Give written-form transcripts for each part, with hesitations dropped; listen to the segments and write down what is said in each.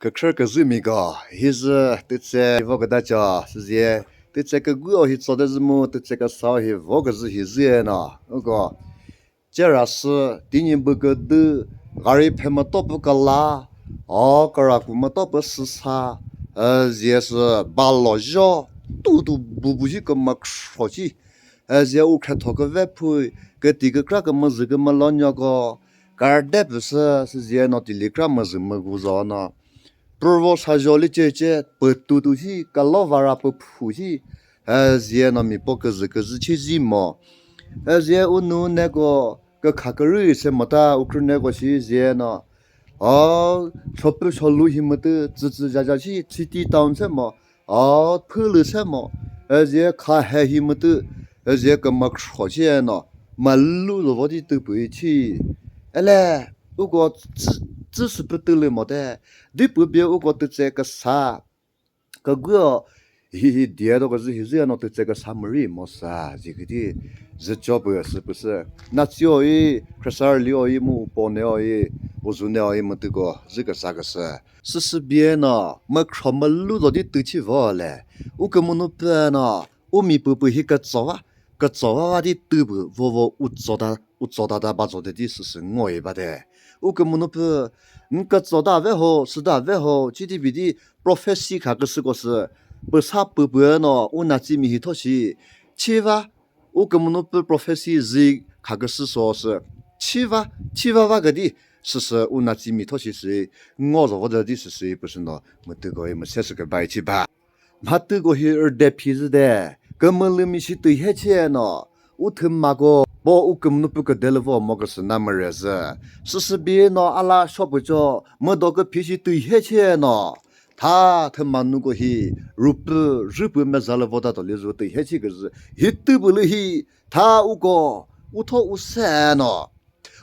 个事儿个是咪个，还是对这我给大家是些对这个我去做的什么，对这个烧去我个是些热呢，那个这然是第二不个的，阿里拍么多不个啦，哦，个啊古么多不时差，也是把老药都不去个么说起，也我看他个外婆个第个个么是个么老鸟个，个儿的不是些那第里个么是么古着呢。Provo sajoli cheche petutu hi kalovara puhi azie no mi pokaz kazi zimo azie unu nego ka khakari se mata ukrne go shi zie no a chopu cholu himate zi ja chi chiti down se mo a pulu se mo azie kha ha himate azie ka mak sho che no malu lo vodi tu pu chi ele ugo 只是不得了么的，你不别我觉得这个啥，个跌到个是热闹的这个啥么人么啥，这个的日脚不是不是？那只要一12亩包了一，我做了一么这个这个啥个是？是别呢，没什么路到的都去玩了，我根本都不呢，我米不一个早啊。个早啊的都不，我做到把做的是我一把的，我根本都不，个做到外好是到外好，这里比的 profesi 卡个是个是，不差不呢，我拿几米头是，七万，我根本都不 profesi 是卡个是说是七万个的，是我拿几米头是，我说我的是不是呢？没得个没三十个白七吧，没得个是2代皮子的。根本里面是对下去呢，我他妈个，我根本不个得了我么个是那么热子，是别呢，阿拉说不着，没到个脾气对下去呢，他妈那个是，日本没啥了，我到里说对下去个是，一对不了是，他我他我三呢，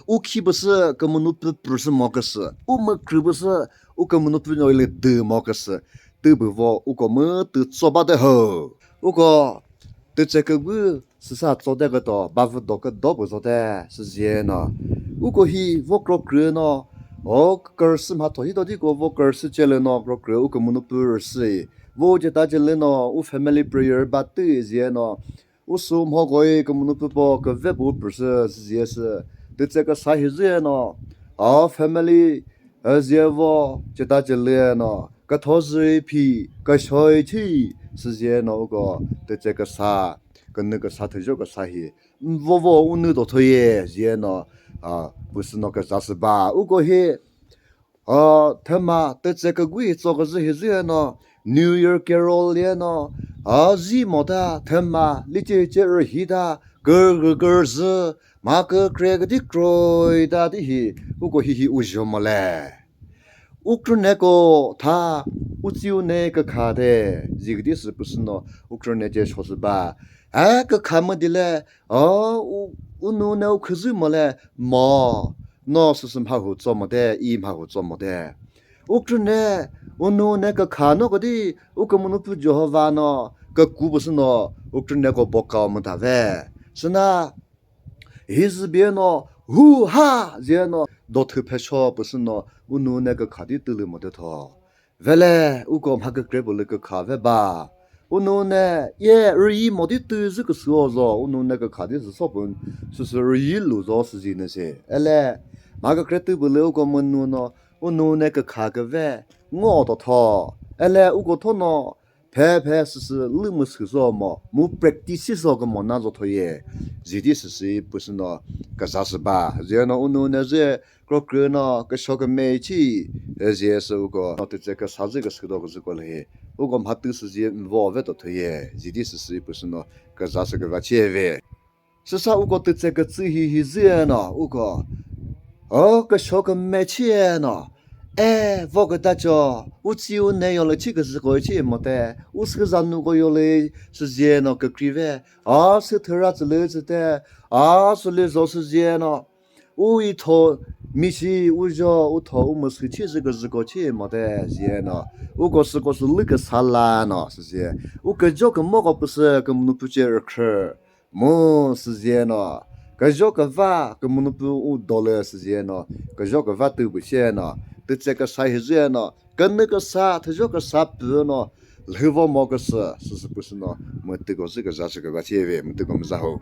我岂不是根本不是么个事，我们可不是，我根本不认为得么个事，得不我个么得做不得好。我个对这个我是啥做的个多，把不多个多不做的是这呢？我个是我个呢，哦，个是嘛，头一到这个我个是这了呢，个我根本不是，我就打这了呢，我 family prayer 把对这呢，我说么个根本不包个外部不是这是，对这个啥些人呢？啊 family 这我就打这了呢，个头是一批个小一起。是些那个的这个啥，跟那个啥头这个啥些，我那都推耶，些呢不是那个啥是吧？我过去他妈的这个鬼做个这些呢，New Year Carol 咧呢，日么的他妈你这儿去的，个是马个这个的追的的，我过去为什么嘞？乌克兰那个他，我只有那个卡的，这个的是不是呢？乌克兰那些说是吧？哎，个卡么的嘞？哦，我弄那可是么嘞？么，那是什么好做么的？一好做么的？乌克兰，我弄那个卡那个的，我根本不叫好玩呢。个股不是呢？乌克兰那个报告么大呗？是呢？还是别呢？呼哈，这呢？到头拍照不是呢？我弄那个卡的都了没得他，原来我讲那个改不那个卡喂吧，我弄呢也而已没得都这个时候着，我弄那个卡的是啥本，是而已路着时间那些，哎嘞，那个改都不了，我讲没弄呢，我弄那个卡个喂，我到他，哎嘞，我讲他呢。拍是那么手说嘛，没 practice 说个嘛那着他也，这的是不是呢？个啥是吧？然后我弄那些个呢，个小个煤气，这是我个，那对这个啥子个手到个是过来，我个嘛都是些我外头他也，这的是不是呢？个啥是个把钱喂？是啥？我个对这个最热呢，我个。个小个没钱呢。哎，我给大家，我只有那样了几个是过去没得，我是个人如果有嘞是热闹个几万，是头儿子儿子的，是嘞就是热闹，我一套米西我家我套我们是去这个是过去没得热闹，我个是那个啥啦呢是些，我个叫个么个不是个么不接儿去，么是热闹。个叫个娃，个么不我到了时间呢，个叫个娃都不写呢，得这个啥是热呢？跟那个啥，他这个啥比呢？头发毛个是不是呢？没得个这个啥这个个结尾，没得个么子好。